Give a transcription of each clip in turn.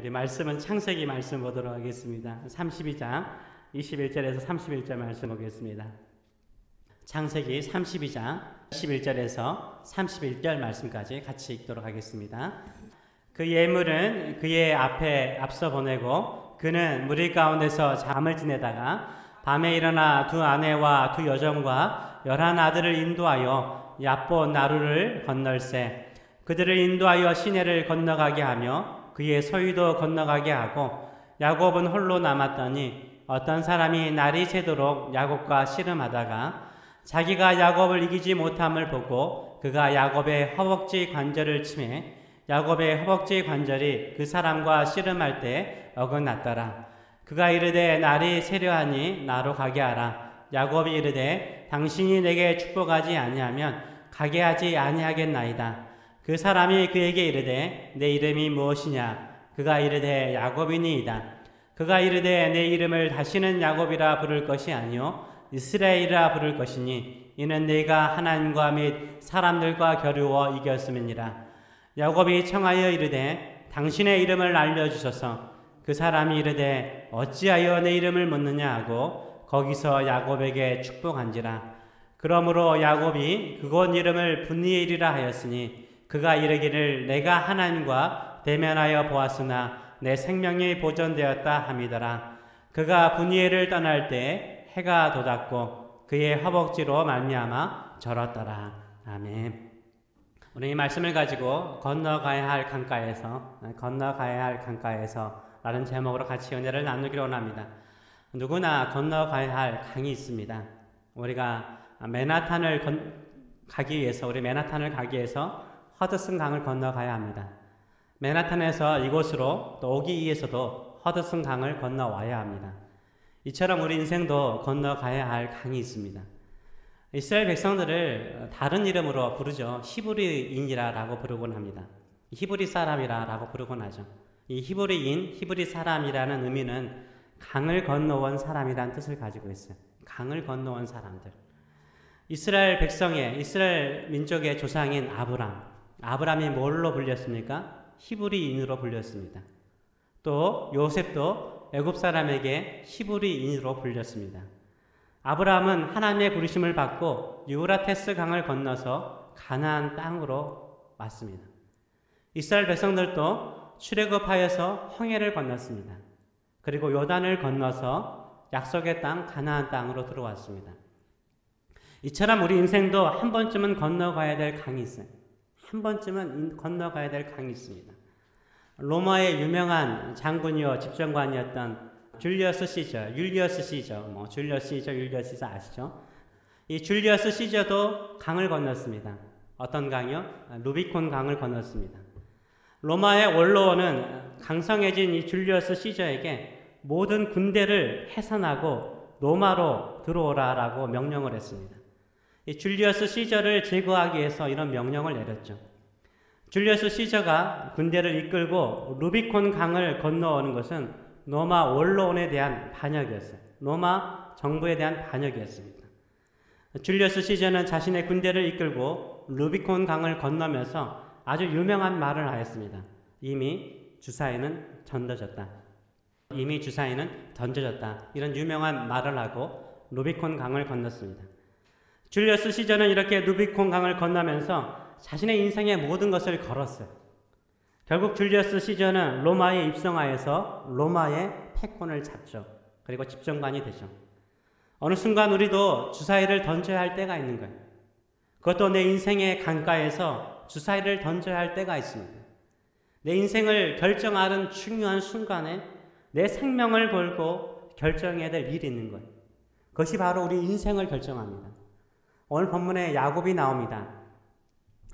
우리 말씀은 창세기 말씀 보도록 하겠습니다. 32장 21절에서 31절 말씀 보겠습니다. 창세기 32장 21절에서 31절 말씀까지 같이 읽도록 하겠습니다. 그 예물은 그의 앞에 앞서 보내고 그는 무리 가운데서 잠을 지내다가 밤에 일어나 두 아내와 두 여종과 11 아들을 인도하여 얕보 나루를 건널세 그들을 인도하여 시내를 건너가게 하며 그의 소유도 건너가게 하고 야곱은 홀로 남았더니 어떤 사람이 날이 새도록 야곱과 씨름하다가 자기가 야곱을 이기지 못함을 보고 그가 야곱의 허벅지 관절을 치매 야곱의 허벅지 관절이 그 사람과 씨름할 때 어긋났더라. 그가 이르되 날이 새려하니 나로 가게 하라. 야곱이 이르되 당신이 내게 축복하지 아니하면 가게 하지 아니하겠나이다. 그 사람이 그에게 이르되 내 이름이 무엇이냐? 그가 이르되 야곱이니이다. 그가 이르되 내 이름을 다시는 야곱이라 부를 것이 아니요 이스라엘이라 부를 것이니 이는 내가 하나님과 및 사람들과 겨루어 이겼음이니라. 야곱이 청하여 이르되 당신의 이름을 알려주소서. 그 사람이 이르되 어찌하여 내 이름을 묻느냐 하고 거기서 야곱에게 축복한지라. 그러므로 야곱이 그곳 이름을 분이엘이라 하였으니 그가 이르기를 내가 하나님과 대면하여 보았으나 내 생명이 보존되었다 함이더라. 그가 분이엘을 떠날 때 해가 돋았고 그의 허벅지로 말미암아 절었더라. 아멘. 우리 이 말씀을 가지고 건너가야 할 강가에서 라는 제목으로 같이 은혜를 나누기로 원합니다. 누구나 건너가야 할 강이 있습니다. 우리가 맨하탄을 가기 위해서 허드슨 강을 건너가야 합니다. 맨하탄에서 이곳으로 또 오기 위해서도 허드슨 강을 건너와야 합니다. 이처럼 우리 인생도 건너가야 할 강이 있습니다. 이스라엘 백성들을 다른 이름으로 부르죠. 히브리인이라고 부르곤 합니다. 히브리 사람이라고 부르곤 하죠. 이 히브리인, 히브리 사람이라는 의미는 강을 건너온 사람이라는 뜻을 가지고 있어요. 강을 건너온 사람들. 이스라엘 민족의 조상인 아브람이 뭘로 불렸습니까? 히브리인으로 불렸습니다. 또 요셉도 애굽 사람에게 히브리인으로 불렸습니다. 아브라함은 하나님의 부르심을 받고 유브라테스 강을 건너서 가나안 땅으로 왔습니다. 이스라엘 백성들도 출애굽하여서 홍해를 건넜습니다. 그리고 요단을 건너서 약속의 땅 가나안 땅으로 들어왔습니다. 이처럼 우리 인생도 한 번쯤은 건너가야 될 강이 있어요. 한 번쯤은 건너가야 될 강이 있습니다. 로마의 유명한 장군이요 집정관이었던 줄리어스 시저 아시죠? 이 줄리어스 시저도 강을 건넜습니다. 어떤 강이요? 루비콘 강을 건넜습니다. 로마의 원로원은 강성해진 이 줄리어스 시저에게 모든 군대를 해산하고 로마로 들어오라라고 명령을 했습니다. 이 줄리어스 시저를 제거하기 위해서 이런 명령을 내렸죠. 줄리어스 시저가 군대를 이끌고 루비콘 강을 건너오는 것은 로마 원로원에 대한 반역이었어요. 로마 정부에 대한 반역이었습니다. 줄리어스 시저는 자신의 군대를 이끌고 루비콘 강을 건너면서 아주 유명한 말을 하였습니다. 이미 주사위는 던져졌다. 이런 유명한 말을 하고 루비콘 강을 건넜습니다. 줄리어스 시저는 이렇게 루비콘 강을 건너면서 자신의 인생의 모든 것을 걸었어요. 결국 줄리어스 시저는 로마에 입성하여서 로마의 패권을 잡죠. 그리고 집정관이 되죠. 어느 순간 우리도 주사위를 던져야 할 때가 있는 거예요. 그것도 내 인생의 강가에서 주사위를 던져야 할 때가 있습니다. 내 인생을 결정하는 중요한 순간에 내 생명을 걸고 결정해야 될 일이 있는 거예요. 그것이 바로 우리 인생을 결정합니다. 오늘 본문에 야곱이 나옵니다.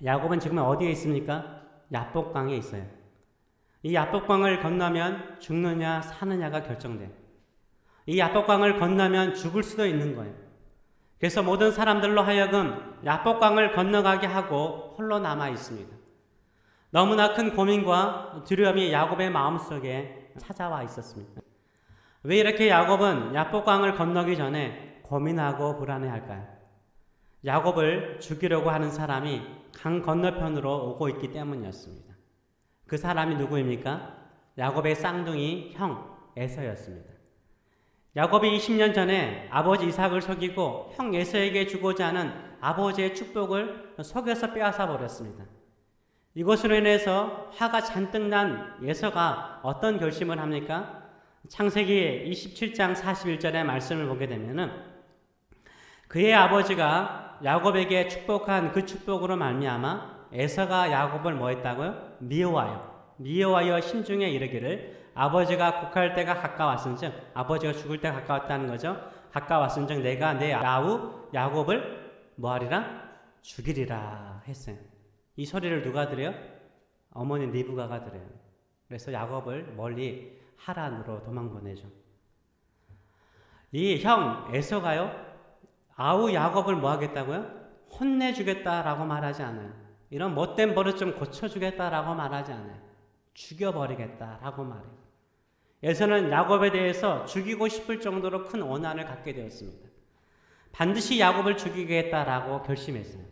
야곱은 지금 어디에 있습니까? 얕복강에 있어요. 이 얕복강을 건너면 죽느냐 사느냐가 결정돼요. 이 얕복강을 건너면 죽을 수도 있는 거예요. 그래서 모든 사람들로 하여금 얕복강을 건너가게 하고 홀로 남아 있습니다. 너무나 큰 고민과 두려움이 야곱의 마음속에 찾아와 있었습니다. 왜 이렇게 야곱은 얕복강을 건너기 전에 고민하고 불안해할까요? 야곱을 죽이려고 하는 사람이 강 건너편으로 오고 있기 때문이었습니다. 그 사람이 누구입니까? 야곱의 쌍둥이 형 에서였습니다. 야곱이 20년 전에 아버지 이삭을 속이고 형 에서에게 주고자 하는 아버지의 축복을 속여서 빼앗아 버렸습니다. 이것으로 인해서 화가 잔뜩 난 에서가 어떤 결심을 합니까? 창세기 27장 41절의 말씀을 보게 되면은 그의 아버지가 야곱에게 축복한 그 축복으로 말미암아 에서가 야곱을 뭐 했다고요? 미워하여 심중에 이르기를 아버지가 곡할 때가 가까웠은즉, 아버지가 죽을 때가 가까웠다는 거죠. 가까웠은즉 내가 내 아우 야곱을 뭐하리라? 죽이리라 했어요. 이 소리를 누가 들어요? 어머니 리브가가 들어요. 그래서 야곱을 멀리 하란으로 도망보내죠. 이 형 에서가요, 아우 야곱을 뭐 하겠다고요? 혼내주겠다라고 말하지 않아요. 이런 못된 버릇 좀 고쳐주겠다라고 말하지 않아요. 죽여버리겠다라고 말해요. 에서는 야곱에 대해서 죽이고 싶을 정도로 큰 원한을 갖게 되었습니다. 반드시 야곱을 죽이겠다라고 결심했어요.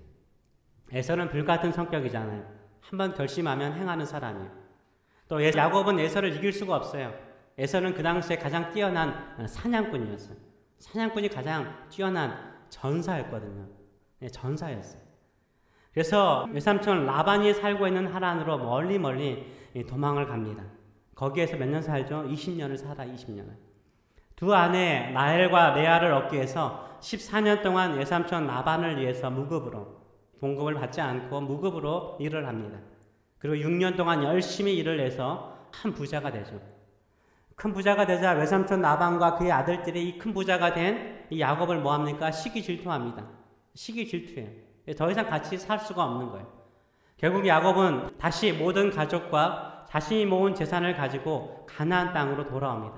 에서는 불같은 성격이잖아요. 한번 결심하면 행하는 사람이에요. 또 야곱은 에서를 이길 수가 없어요. 에서는 그 당시에 가장 뛰어난 사냥꾼이었어요. 사냥꾼이 가장 뛰어난 전사였거든요. 네, 전사였어요. 그래서 외삼촌 라반이 살고 있는 하란으로 멀리 도망을 갑니다. 거기에서 몇 년 살죠? 20년을 살아, 20년을. 두 아내 라헬과 레아를 얻기 위해서 14년 동안 외삼촌 라반을 위해서 무급으로, 봉급을 받지 않고 무급으로 일을 합니다. 그리고 6년 동안 열심히 일을 해서 큰 부자가 되죠. 큰 부자가 되자 외삼촌 라반과 그의 아들들이 이 큰 부자가 된 이 야곱을 뭐합니까? 시기 질투합니다. 시기 질투해요. 더 이상 같이 살 수가 없는 거예요. 결국 야곱은 다시 모든 가족과 자신이 모은 재산을 가지고 가나안 땅으로 돌아옵니다.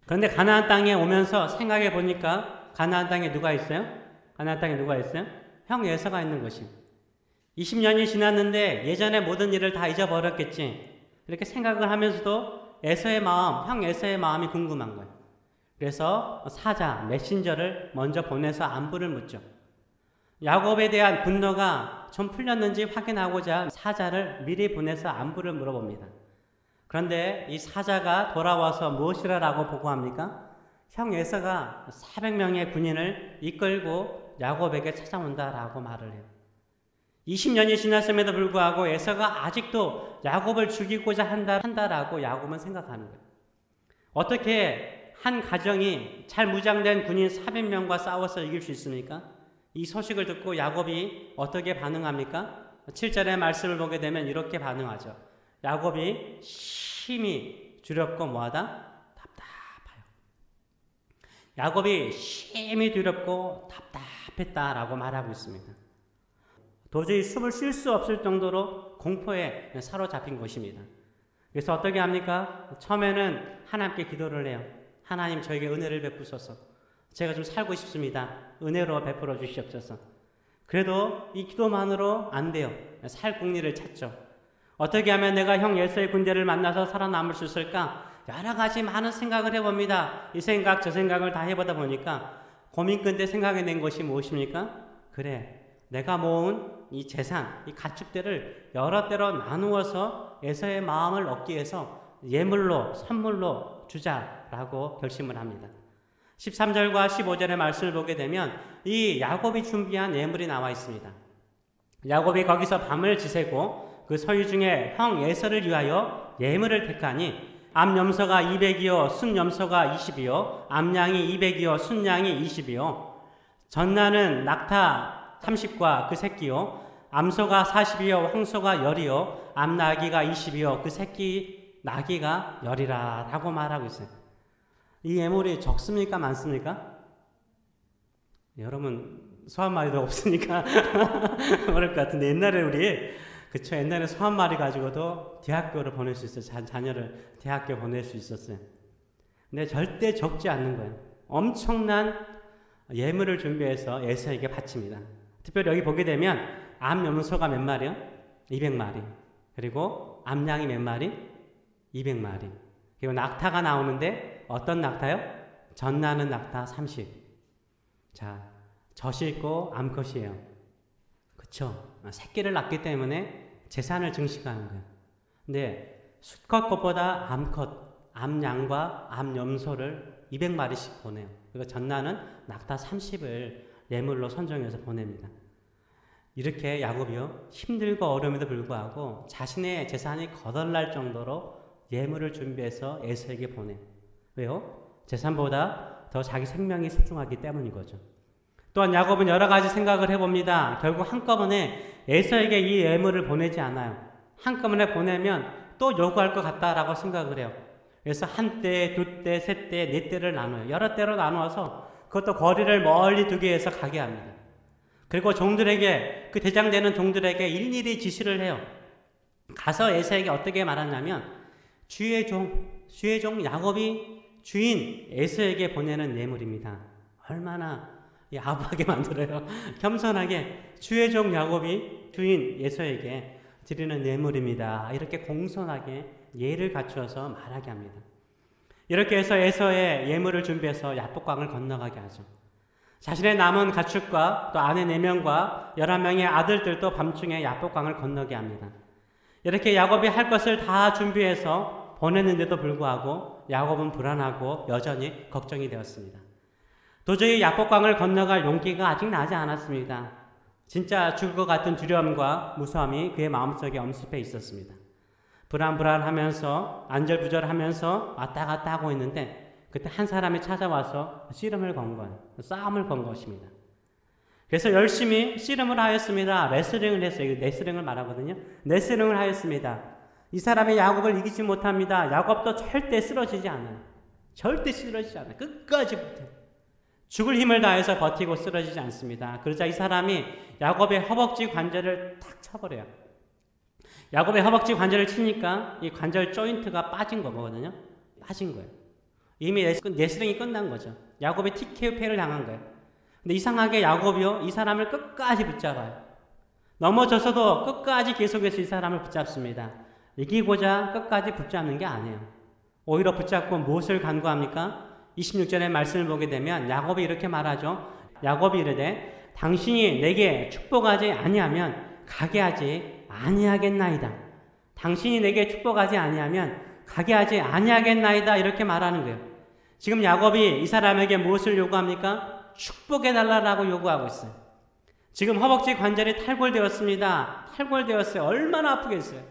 그런데 가나안 땅에 오면서 생각해 보니까 가나안 땅에 누가 있어요? 가나안 땅에 누가 있어요? 형 에서가 있는 것이. 20년이 지났는데 예전에 모든 일을 다 잊어버렸겠지. 이렇게 생각을 하면서도 에서의 마음, 형 에서의 마음이 궁금한 거예요. 그래서 사자, 메신저를 먼저 보내서 안부를 묻죠. 야곱에 대한 분노가 좀 풀렸는지 확인하고자 사자를 미리 보내서 안부를 물어봅니다. 그런데 이 사자가 돌아와서 무엇이라고 보고합니까? 형 에서가 400명의 군인을 이끌고 야곱에게 찾아온다라고 말을 해요. 20년이 지났음에도 불구하고 에서가 아직도 야곱을 죽이고자 한다라고 야곱은 생각하는 거예요. 어떻게 한 가정이 잘 무장된 군인 400명과 싸워서 이길 수 있습니까? 이 소식을 듣고 야곱이 어떻게 반응합니까? 7절의 말씀을 보게 되면 이렇게 반응하죠. 야곱이 심히 두렵고 뭐하다? 답답해요. 야곱이 심히 두렵고 답답했다라고 말하고 있습니다. 도저히 숨을 쉴 수 없을 정도로 공포에 사로잡힌 것입니다. 그래서 어떻게 합니까? 처음에는 하나님께 기도를 해요. 하나님 저에게 은혜를 베푸소서. 제가 좀 살고 싶습니다. 은혜로 베풀어 주시옵소서. 그래도 이 기도만으로 안 돼요. 살 궁리를 찾죠. 어떻게 하면 내가 형 에서의 군대를 만나서 살아남을 수 있을까? 여러 가지 많은 생각을 해봅니다. 이 생각 저 생각을 다 해보다 보니까 고민 끝에 생각해낸 것이 무엇입니까? 그래, 내가 모은 이 재산, 이 가축들을 여러 때로 나누어서 에서의 마음을 얻기 위해서 예물로, 선물로 주자라고 결심을 합니다. 13절과 15절의 말씀을 보게 되면 이 야곱이 준비한 예물이 나와 있습니다. 야곱이 거기서 밤을 지새고 그 소유 중에 형 에서를 위하여 예물을 택하니 암염소가 200이요 순염소가 20이요 암양이 200이요 순양이 20이요 전나는 낙타 30과 그 새끼요 암소가 40이요 황소가 10이요 암나귀가 20이요 그 새끼 나귀가 10이라 라고 말하고 있어요. 이 예물이 적습니까? 많습니까? 여러분 소 한 마리도 없으니까 모를 것 같은데 옛날에 옛날에 소 한 마리 가지고도 대학교를 보낼 수 있어요. 자녀를 대학교 보낼 수 있었어요. 근데 절대 적지 않는 거예요. 엄청난 예물을 준비해서 에서에게 바칩니다. 특별히 여기 보게 되면 암염소가 몇 마리요? 200마리. 그리고 암양이 몇 마리? 200마리. 그리고 낙타가 나오는데 어떤 낙타요? 젖나는 낙타 30. 자, 젖이 있고 암컷이에요. 그쵸? 새끼를 낳기 때문에 재산을 증식하는 거예요. 근데 수컷 것보다 암컷, 암양과 암염소를 200마리씩 보내요. 그리고 전나는 낙타 30을 예물로 선정해서 보냅니다. 이렇게 야곱이요, 힘들고 어려움에도 불구하고 자신의 재산이 거덜날 정도로 예물을 준비해서 에서에게 보내요. 왜요? 재산보다 더 자기 생명이 소중하기 때문인 거죠. 또한 야곱은 여러 가지 생각을 해봅니다. 결국 한꺼번에 에서에게 이 예물을 보내지 않아요. 한꺼번에 보내면 또 요구할 것 같다라고 생각을 해요. 그래서 한 때, 두 때, 세 때, 네 때를 나눠요. 여러 때로 나누어서 그것도 거리를 멀리 두게 해서 가게 합니다. 그리고 종들에게, 그 대장되는 종들에게 일일이 지시를 해요. 가서 에서에게 어떻게 말하냐면 주의 종 야곱이 주인 에서에게 보내는 예물입니다. 얼마나 아부하게 만들어요. 겸손하게 주의 종 야곱이 주인 에서에게 드리는 예물입니다. 이렇게 공손하게 예를 갖추어서 말하게 합니다. 이렇게 해서 에서의 예물을 준비해서 야복강을 건너가게 하죠. 자신의 남은 가축과 또 아내 4명과 11명의 아들들도 밤중에 야복강을 건너게 합니다. 이렇게 야곱이 할 것을 다 준비해서 보냈는데도 불구하고 야곱은 불안하고 여전히 걱정이 되었습니다. 도저히 야복강을 건너갈 용기가 아직 나지 않았습니다. 진짜 죽을 것 같은 두려움과 무서움이 그의 마음속에 엄습해 있었습니다. 불안불안하면서 안절부절하면서 왔다 갔다 하고 있는데 그때 한 사람이 찾아와서 씨름을 건 거예요. 싸움을 건 것입니다. 그래서 열심히 씨름을 하였습니다. 레슬링을 했어요. 레슬링을 말하거든요. 레슬링을 하였습니다. 이 사람이 야곱을 이기지 못합니다. 야곱도 절대 쓰러지지 않아요. 절대 쓰러지지 않아요. 끝까지 버텨요. 죽을 힘을 다해서 버티고 쓰러지지 않습니다. 그러자 이 사람이 야곱의 허벅지 관절을 탁 쳐버려요. 야곱의 허벅지 관절을 치니까 이 관절 조인트가 빠진 거거든요. 빠진 거예요. 이미 레슬링이 끝난 거죠. 야곱이 TKO패를 당한 거예요. 근데 이상하게 야곱이요, 이 사람을 끝까지 붙잡아요. 넘어져서도 끝까지 계속해서 이 사람을 붙잡습니다. 이기고자 끝까지 붙잡는 게 아니에요. 오히려 붙잡고 무엇을 간구합니까? 26절의 말씀을 보게 되면 야곱이 이렇게 말하죠. 야곱이 이르되 당신이 내게 축복하지 아니하면 가게 하지 아니하겠나이다. 당신이 내게 축복하지 아니하면 가게 하지 아니하겠나이다. 이렇게 말하는 거예요. 지금 야곱이 이 사람에게 무엇을 요구합니까? 축복해달라고 요구하고 있어요. 지금 허벅지 관절이 탈골되었습니다. 탈골되었어요. 얼마나 아프겠어요.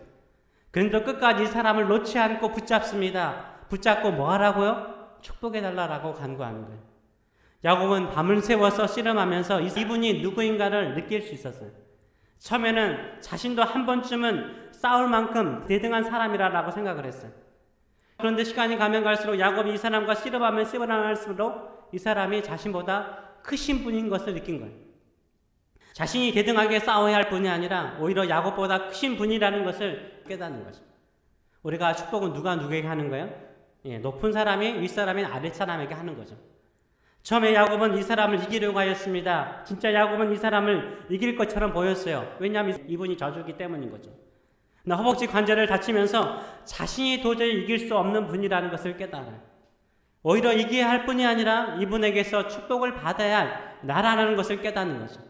그런데 끝까지 이 사람을 놓지 않고 붙잡습니다. 붙잡고 뭐 하라고요? 축복해달라고 간구하는 거예요. 야곱은 밤을 새워서 씨름하면서 이분이 누구인가를 느낄 수 있었어요. 처음에는 자신도 한 번쯤은 싸울 만큼 대등한 사람이라고 생각을 했어요. 그런데 시간이 가면 갈수록 야곱이 이 사람과 씨름하면 씨름할수록 이 사람이 자신보다 크신 분인 것을 느낀 거예요. 자신이 대등하게 싸워야 할 분이 아니라 오히려 야곱보다 크신 분이라는 것을 깨닫는 거죠. 우리가 축복은 누가 누구에게 하는 거예요? 높은 사람이 윗사람인 아랫사람에게 하는 거죠. 처음에 야곱은 이 사람을 이기려고 하였습니다. 진짜 야곱은 이 사람을 이길 것처럼 보였어요. 왜냐하면 이분이 저주기 때문인 거죠. 허벅지 관절을 다치면서 자신이 도저히 이길 수 없는 분이라는 것을 깨달아요. 오히려 이겨야 할 뿐이 아니라 이분에게서 축복을 받아야 할 나라는 것을 깨닫는 거죠.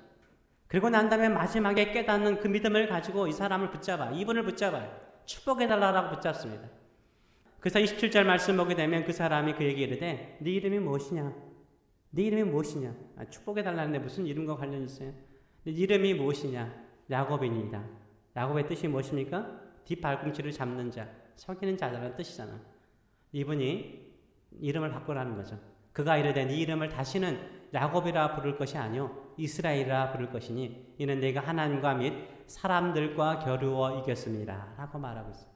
그리고 난 다음에 마지막에 깨닫는 그 믿음을 가지고 이 사람을 붙잡아요. 이분을 붙잡아요. 축복해달라고 붙잡습니다. 그래서 27절 말씀 보게 되면 그 사람이 그에게 이르되 네 이름이 무엇이냐? 네 이름이 무엇이냐? 축복해달라는데 무슨 이름과 관련이 있어요? 네 이름이 무엇이냐? 야곱입니다. 야곱의 뜻이 무엇입니까? 뒷발꿈치를 잡는 자, 속이는 자라는 뜻이잖아. 이분이 이름을 바꾸라는 거죠. 그가 이르되 네 이름을 다시는 야곱이라 부를 것이 아니요 이스라엘이라 부를 것이니 이는 내가 하나님과 및 사람들과 겨루어 이겼습니다. 라고 말하고 있어요.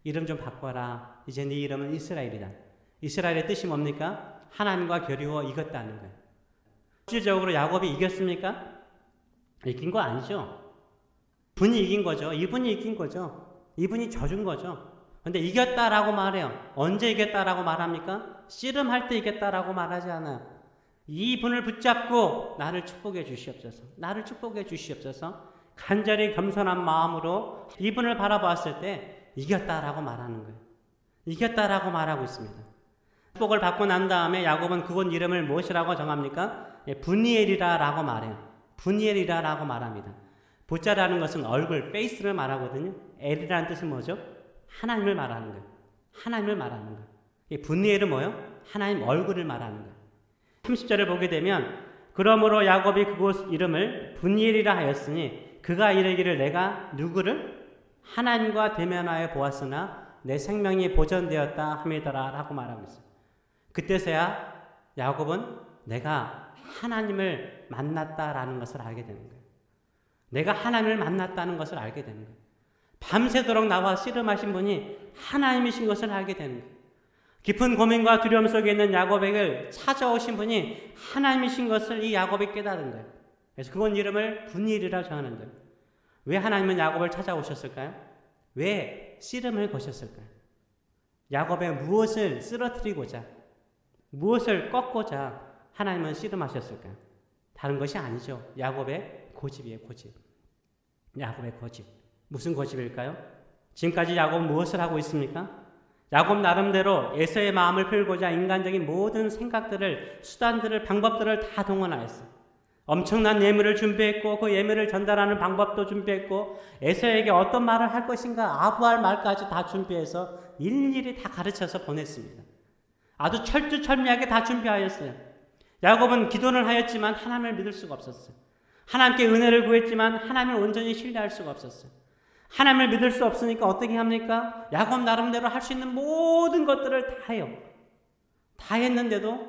이름 좀 바꿔라. 이제 네 이름은 이스라엘이다. 이스라엘의 뜻이 뭡니까? 하나님과 겨루어 이겼다는 거예요. 실질적으로 야곱이 이겼습니까? 이긴 거 아니죠. 분이 이긴 거죠. 이분이 이긴 거죠. 이분이 져준 거죠. 근데 이겼다라고 말해요. 언제 이겼다라고 말합니까? 씨름할 때 이겼다라고 말하지 않아요. 이분을 붙잡고 나를 축복해 주시옵소서. 나를 축복해 주시옵소서. 간절히 겸손한 마음으로 이분을 바라보았을 때 이겼다라고 말하는 거예요. 이겼다라고 말하고 있습니다. 축복을 받고 난 다음에 야곱은 그곳 이름을 무엇이라고 정합니까? 분이엘이라고 말해요. 분이엘이라고 말합니다. 보자라는 것은 얼굴, 페이스를 말하거든요. 엘이라는 뜻은 뭐죠? 하나님을 말하는 거예요. 하나님을 말하는 거예요. 이 분니엘은 뭐예요? 하나님 얼굴을 말하는 거예요. 30절을 보게 되면 그러므로 야곱이 그곳 이름을 분니엘이라 하였으니 그가 이르기를 내가 누구를 하나님과 대면하여 보았으나 내 생명이 보존되었다 함이더라 라고 말하고 있어요. 그때서야 야곱은 내가 하나님을 만났다라는 것을 알게 되는 거예요. 내가 하나님을 만났다는 것을 알게 되는 거예요. 밤새도록 나와 씨름하신 분이 하나님이신 것을 알게 되는 거예요. 깊은 고민과 두려움 속에 있는 야곱에게 찾아오신 분이 하나님이신 것을 이 야곱이 깨달은 거예요. 그래서 그건 이름을 분일이라고 정하는 거예요. 왜 하나님은 야곱을 찾아오셨을까요? 왜 씨름을 거셨을까요? 야곱의 무엇을 쓰러뜨리고자, 무엇을 꺾고자 하나님은 씨름하셨을까요? 다른 것이 아니죠. 야곱의 고집이에요, 고집. 야곱의 고집. 무슨 고집일까요? 지금까지 야곱은 무엇을 하고 있습니까? 야곱 나름대로 에서의 마음을 풀고자 인간적인 모든 생각들을, 수단들을, 방법들을 다 동원하였어요. 엄청난 예물을 준비했고 그 예물을 전달하는 방법도 준비했고 에서에게 어떤 말을 할 것인가 아부할 말까지 다 준비해서 일일이 다 가르쳐서 보냈습니다. 아주 철두철미하게 다 준비하였어요. 야곱은 기도를 하였지만 하나님을 믿을 수가 없었어요. 하나님께 은혜를 구했지만 하나님을 온전히 신뢰할 수가 없었어요. 하나님을 믿을 수 없으니까 어떻게 합니까? 야곱 나름대로 할 수 있는 모든 것들을 다 해요. 다 했는데도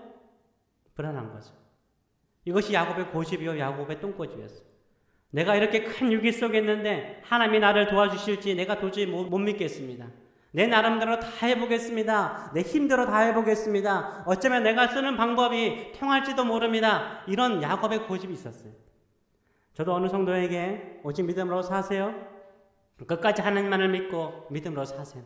불안한 거죠. 이것이 야곱의 고집이요, 야곱의 똥고집이었어요. 내가 이렇게 큰 위기 속에 있는데 하나님이 나를 도와주실지 내가 도저히 못 믿겠습니다. 내 나름대로 다 해보겠습니다. 내 힘대로 다 해보겠습니다. 어쩌면 내가 쓰는 방법이 통할지도 모릅니다. 이런 야곱의 고집이 있었어요. 저도 어느 성도에게 오직 믿음으로 사세요. 끝까지 하나님만을 믿고 믿음으로 사세요.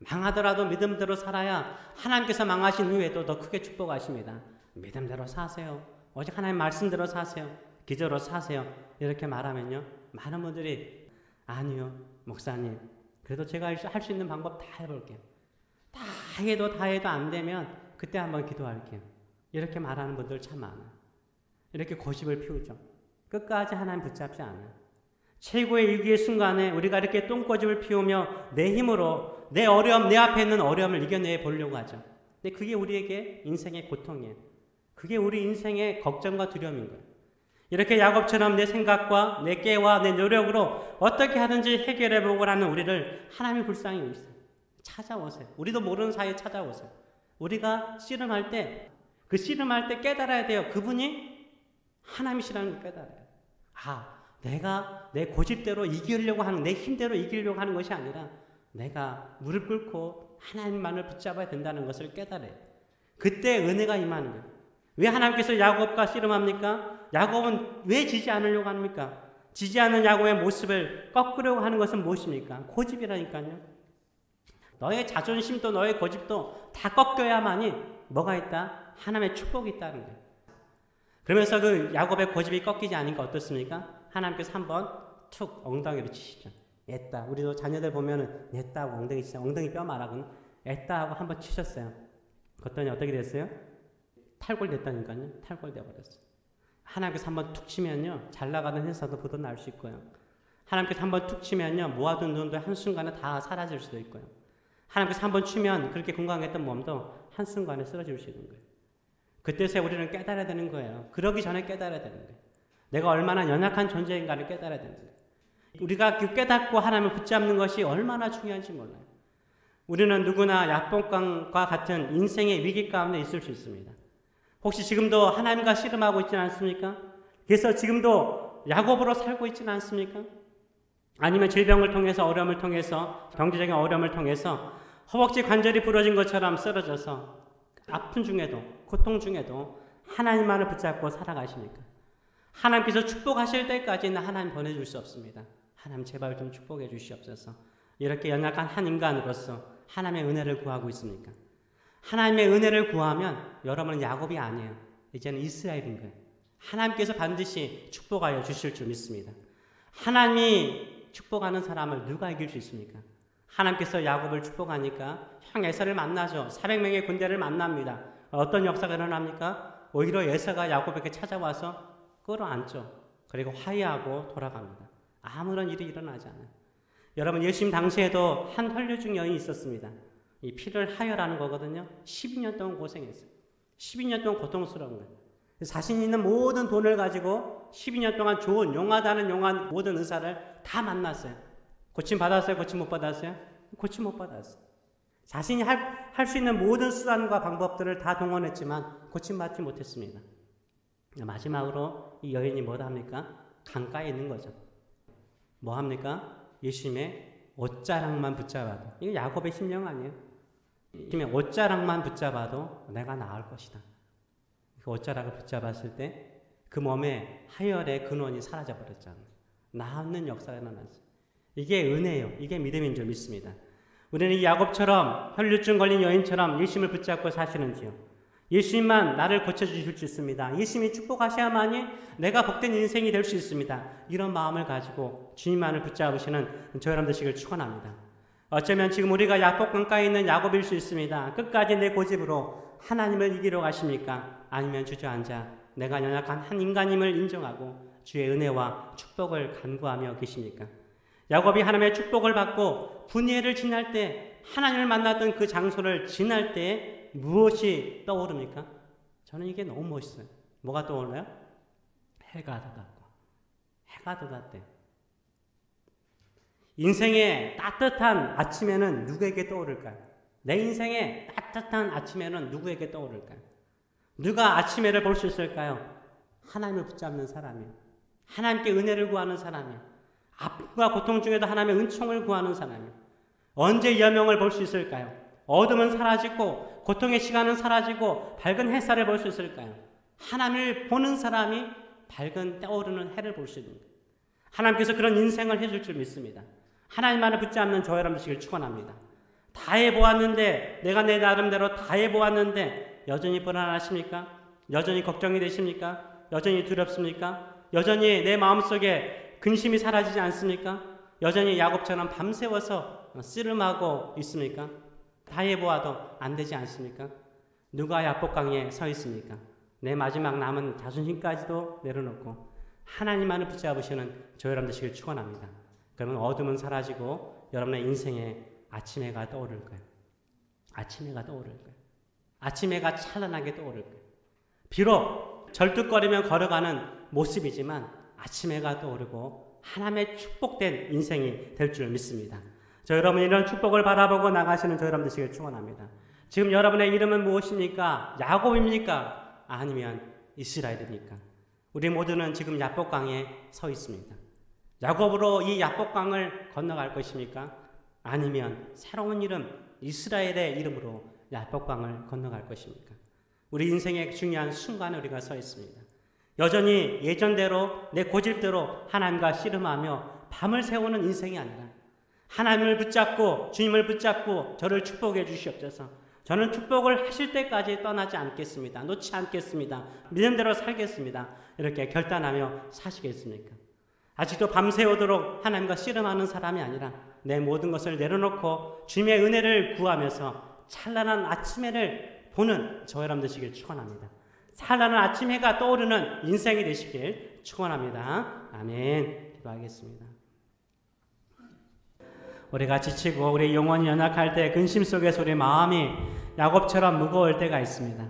망하더라도 믿음대로 살아야 하나님께서 망하신 후에도 더 크게 축복하십니다. 믿음대로 사세요. 오직 하나님 말씀대로 사세요. 기도로 사세요. 이렇게 말하면요, 많은 분들이 아니요 목사님 그래도 제가 할 수 있는 방법 다 해볼게요. 다 해도 안 되면 그때 한번 기도할게요. 이렇게 말하는 분들 참 많아요. 이렇게 고집을 피우죠. 끝까지 하나님 붙잡지 않아요. 최고의 위기의 순간에 우리가 이렇게 똥꼬집을 피우며 내 힘으로 내 어려움, 내 앞에 있는 어려움을 이겨내 보려고 하죠. 근데 그게 우리에게 인생의 고통이에요. 그게 우리 인생의 걱정과 두려움인 거예요. 이렇게 야곱처럼 내 생각과 내 깨와 내 노력으로 어떻게 하든지 해결해 보고라는 우리를 하나님이 불쌍히 여기세요. 찾아오세요. 우리도 모르는 사이에 찾아오세요. 우리가 씨름할 때, 그 씨름할 때 깨달아야 돼요. 그분이 하나님이시라는 걸 깨달아요. 내가 내 고집대로 이기려고 하는, 내 힘대로 이기려고 하는 것이 아니라 내가 무릎 꿇고 하나님만을 붙잡아야 된다는 것을 깨달아요. 그때 은혜가 임하는 거예요. 왜 하나님께서 야곱과 씨름합니까? 야곱은 왜 지지 않으려고 합니까? 지지 않는 야곱의 모습을 꺾으려고 하는 것은 무엇입니까? 고집이라니까요. 너의 자존심도 너의 고집도 다 꺾여야만이 뭐가 있다? 하나님의 축복이 있다는 거예요. 그러면서 그 야곱의 고집이 꺾이지 않으니까 어떻습니까? 하나님께서 한번 툭 엉덩이를 치시죠. 애따. 우리도 자녀들 보면은 애따 하고 엉덩이 치죠. 엉덩이 뼈 말하고는 애따 하고 한번 치셨어요. 그랬더니 어떻게 됐어요? 탈골됐다니까요. 탈골돼 버렸어요. 하나님께서 한번 툭 치면요, 잘 나가는 회사도 부도 날 수 있고요. 하나님께서 한번 툭 치면요, 모아둔 돈도 한순간에 다 사라질 수도 있고요. 하나님께서 한번 치면 그렇게 건강했던 몸도 한순간에 쓰러질 수 있는 거예요. 그때서야 우리는 깨달아야 되는 거예요. 그러기 전에 깨달아야 되는 거예요. 내가 얼마나 연약한 존재인가를 깨달아야 되는 거예요. 우리가 깨닫고 하나님을 붙잡는 것이 얼마나 중요한지 몰라요. 우리는 누구나 야복강과 같은 인생의 위기 가운데 있을 수 있습니다. 혹시 지금도 하나님과 씨름하고 있지는 않습니까? 그래서 지금도 야곱으로 살고 있지는 않습니까? 아니면 질병을 통해서, 어려움을 통해서, 경제적인 어려움을 통해서 허벅지 관절이 부러진 것처럼 쓰러져서 아픈 중에도, 고통 중에도 하나님만을 붙잡고 살아가십니까? 하나님께서 축복하실 때까지는 하나님 보내줄 수 없습니다. 하나님 제발 좀 축복해 주시옵소서. 이렇게 연약한 한 인간으로서 하나님의 은혜를 구하고 있습니까? 하나님의 은혜를 구하면 여러분은 야곱이 아니에요. 이제는 이스라엘인 거예요. 하나님께서 반드시 축복하여 주실 줄 믿습니다. 하나님이 축복하는 사람을 누가 이길 수 있습니까? 하나님께서 야곱을 축복하니까 형 에서를 만나죠. 400명의 군대를 만납니다. 어떤 역사가 일어납니까? 오히려 에서가 야곱에게 찾아와서 끌어안죠. 그리고 화해하고 돌아갑니다. 아무런 일이 일어나지 않아요. 여러분 예수님 당시에도 한 혈류증 여인이 있었습니다. 이 피를 하혈하는 거거든요. 12년 동안 고생했어요. 12년 동안 고통스러운 거예요. 자신 있는 모든 돈을 가지고 12년 동안 좋은 용하다는 용한 모든 의사를 다 만났어요. 고침 받았어요? 고침 못 받았어요? 고침 못 받았어요. 자신이 할 수 있는 모든 수단과 방법들을 다 동원했지만 고침 받지 못했습니다. 마지막으로 이 여인이 뭐 합니까? 강가에 있는 거죠. 뭐 합니까? 예수님의 옷자락만 붙잡아도, 이거 야곱의 심령 아니에요? 예수님의 옷자락만 붙잡아도 내가 나을 것이다. 그 옷자락을 붙잡았을 때 그 몸에 하혈의 근원이 사라져 버렸잖아요. 나는 역사가 일어났어요. 이게 은혜예요. 이게 믿음인 줄 믿습니다. 우리는 이 야곱처럼 혈류증 걸린 여인처럼 예수님을 붙잡고 사시는지요? 예수님만 나를 고쳐주실 수 있습니다. 예수님이 축복하셔야만이 내가 복된 인생이 될 수 있습니다. 이런 마음을 가지고 주님만을 붙잡으시는 저 여러분 되시길 축원합니다. 어쩌면 지금 우리가 야복강가에 있는 야곱일 수 있습니다. 끝까지 내 고집으로 하나님을 이기러 가십니까? 아니면 주저앉아 내가 연약한 한 인간임을 인정하고 주의 은혜와 축복을 간구하며 계십니까? 야곱이 하나님의 축복을 받고 분이엘을 지날 때, 하나님을 만났던 그 장소를 지날 때 무엇이 떠오릅니까? 저는 이게 너무 멋있어요. 뭐가 떠올라요? 해가 돋았고, 해가 돋았대. 인생의 따뜻한 아침에는 누구에게 떠오를까요? 내 인생의 따뜻한 아침에는 누구에게 떠오를까요? 누가 아침에를 볼 수 있을까요? 하나님을 붙잡는 사람이요. 하나님께 은혜를 구하는 사람이요. 아픔과 고통 중에도 하나님의 은총을 구하는 사람이요. 언제 여명을 볼 수 있을까요? 어둠은 사라지고 고통의 시간은 사라지고 밝은 햇살을 볼 수 있을까요? 하나님을 보는 사람이 밝은 떠오르는 해를 볼 수 있는 거예요. 하나님께서 그런 인생을 해줄 줄 믿습니다. 하나님만을 붙잡는 저 여러분 되시길 축원합니다. 다 해보았는데, 내가 내 나름대로 다 해보았는데 여전히 불안하십니까? 여전히 걱정이 되십니까? 여전히 두렵습니까? 여전히 내 마음속에 근심이 사라지지 않습니까? 여전히 야곱처럼 밤새워서 씨름하고 있습니까? 다 해보아도 안 되지 않습니까? 누가 야복강에 서 있습니까? 내 마지막 남은 자존심까지도 내려놓고 하나님만을 붙잡으시는 저 여러분 되시길 축원합니다. 그러면 어둠은 사라지고 여러분의 인생에 아침해가 떠오를 거예요. 아침해가 떠오를 거예요. 아침해가 찬란하게 떠오를 거예요. 비록 절뚝거리며 걸어가는 모습이지만 아침해가 떠오르고 하나님의 축복된 인생이 될 줄 믿습니다. 저 여러분 이런 축복을 바라보고 나가시는 저 여러분 되시길 축원합니다. 지금 여러분의 이름은 무엇입니까? 야곱입니까? 아니면 이스라엘입니까? 우리 모두는 지금 야복강에 서 있습니다. 야곱으로 이 야복강을 건너갈 것입니까? 아니면 새로운 이름 이스라엘의 이름으로 야복강을 건너갈 것입니까? 우리 인생의 중요한 순간에 우리가 서 있습니다. 여전히 예전대로 내 고집대로 하나님과 씨름하며 밤을 새우는 인생이 아니라 하나님을 붙잡고 주님을 붙잡고 저를 축복해 주시옵소서. 저는 축복을 하실 때까지 떠나지 않겠습니다. 놓지 않겠습니다. 믿음대로 살겠습니다. 이렇게 결단하며 사시겠습니까? 아직도 밤새우도록 하나님과 씨름하는 사람이 아니라 내 모든 것을 내려놓고 주님의 은혜를 구하면서 찬란한 아침해를 보는 저 여러분 되시길 축원합니다. 찬란한 아침해가 떠오르는 인생이 되시길 축원합니다. 아멘. 기도하겠습니다. 우리가 지치고 우리 영혼이 연약할 때 근심 속에서 우리 마음이 야곱처럼 무거울 때가 있습니다.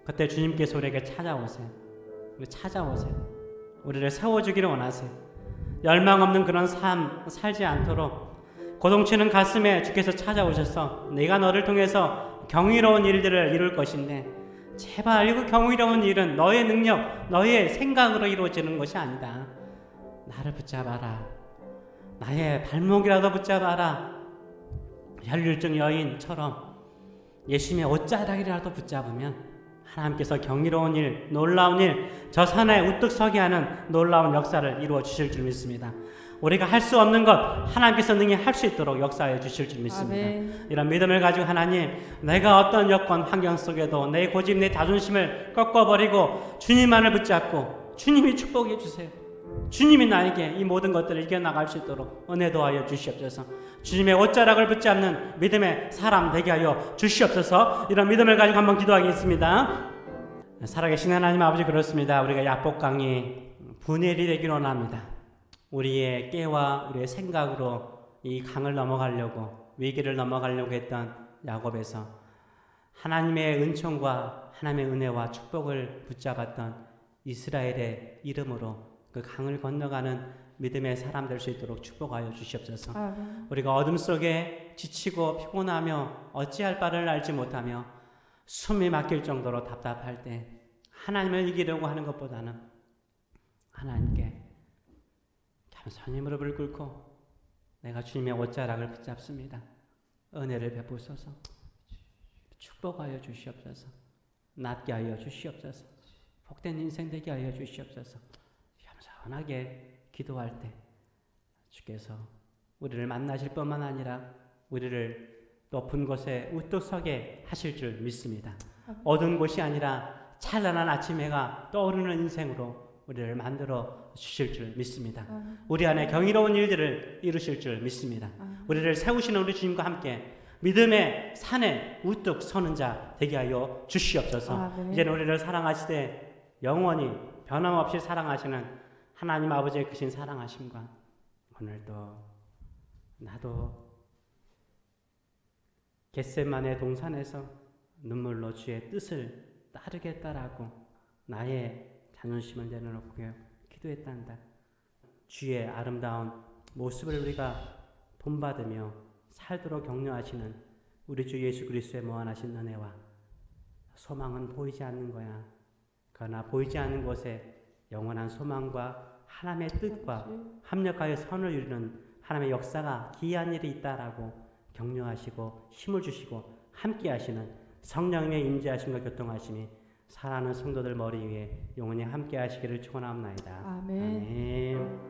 그때 주님께서 우리에게 찾아오세요. 우리 찾아오세요. 우리를 세워주기를 원하세요. 열망 없는 그런 삶 살지 않도록 고동치는 가슴에 주께서 찾아오셔서 내가 너를 통해서 경이로운 일들을 이룰 것인데 제발 그 경이로운 일은 너의 능력, 너의 생각으로 이루어지는 것이 아니다. 나를 붙잡아라. 나의 발목이라도 붙잡아라. 혈류증 여인처럼 예수님의 옷자락이라도 붙잡으면 하나님께서 경이로운 일, 놀라운 일, 저 산에 우뚝 서게 하는 놀라운 역사를 이루어 주실 줄 믿습니다. 우리가 할 수 없는 것 하나님께서 능히 할 수 있도록 역사해 주실 줄 믿습니다. 아멘. 이런 믿음을 가지고 하나님, 내가 어떤 여건 환경 속에도 내 고집, 내 자존심을 꺾어버리고 주님만을 붙잡고 주님이 축복해 주세요. 주님이 나에게 이 모든 것들을 이겨나갈 수 있도록 은혜 도하여 주시옵소서. 주님의 옷자락을 붙잡는 믿음의 사람 되게 하여 주시옵소서. 이런 믿음을 가지고 한번 기도하겠습니다. 살아계신 하나님 아버지, 그렇습니다. 우리가 야복강이 분해이 되기를 원합니다. 우리의 깨와 우리의 생각으로 이 강을 넘어가려고 위기를 넘어가려고 했던 야곱에서 하나님의 은총과 하나님의 은혜와 축복을 붙잡았던 이스라엘의 이름으로 그 강을 건너가는 믿음의 사람 될 수 있도록 축복하여 주시옵소서. 우리가 어둠 속에 지치고 피곤하며 어찌할 바를 알지 못하며 숨이 막힐 정도로 답답할 때 하나님을 이기려고 하는 것보다는 하나님께 겸손히 무릎을 꿇고 내가 주님의 옷자락을 붙잡습니다. 은혜를 베푸소서. 축복하여 주시옵소서. 낫게 하여 주시옵소서. 복된 인생 되게 하여 주시옵소서. 겸손하게 기도할 때 주께서 우리를 만나실 뿐만 아니라 우리를 높은 곳에 우뚝 서게 하실 줄 믿습니다. 어두운 곳이 아니라 찬란한 아침 해가 떠오르는 인생으로 우리를 만들어 주실 줄 믿습니다. 우리 안에 경이로운 일들을 이루실 줄 믿습니다. 우리를 세우시는 우리 주님과 함께 믿음의 산에 우뚝 서는 자 되게 하여 주시옵소서. 이제는 우리를 사랑하시되 영원히 변함없이 사랑하시는 하나님 아버지의 크신 사랑하심과 오늘도 나도 겟세마네 동산에서 눈물로 주의 뜻을 따르겠다라고 나의 자존심을 내려놓고 기도했단다. 주의 아름다운 모습을 우리가 본받으며 살도록 격려하시는 우리 주 예수 그리스도의 무한하신 은혜와 소망은 보이지 않는 거야. 그러나 보이지 않는 곳에 영원한 소망과 하나님의 뜻과 합력하여 선을 이루는 하나님의 역사가 기이한 일이 있다라고 격려하시고 힘을 주시고 함께 하시는 성령의 임재하심과 교통하심이 사랑하는 성도들 머리 위에 영원히 함께 하시기를 축원합니다. 아멘. 아멘.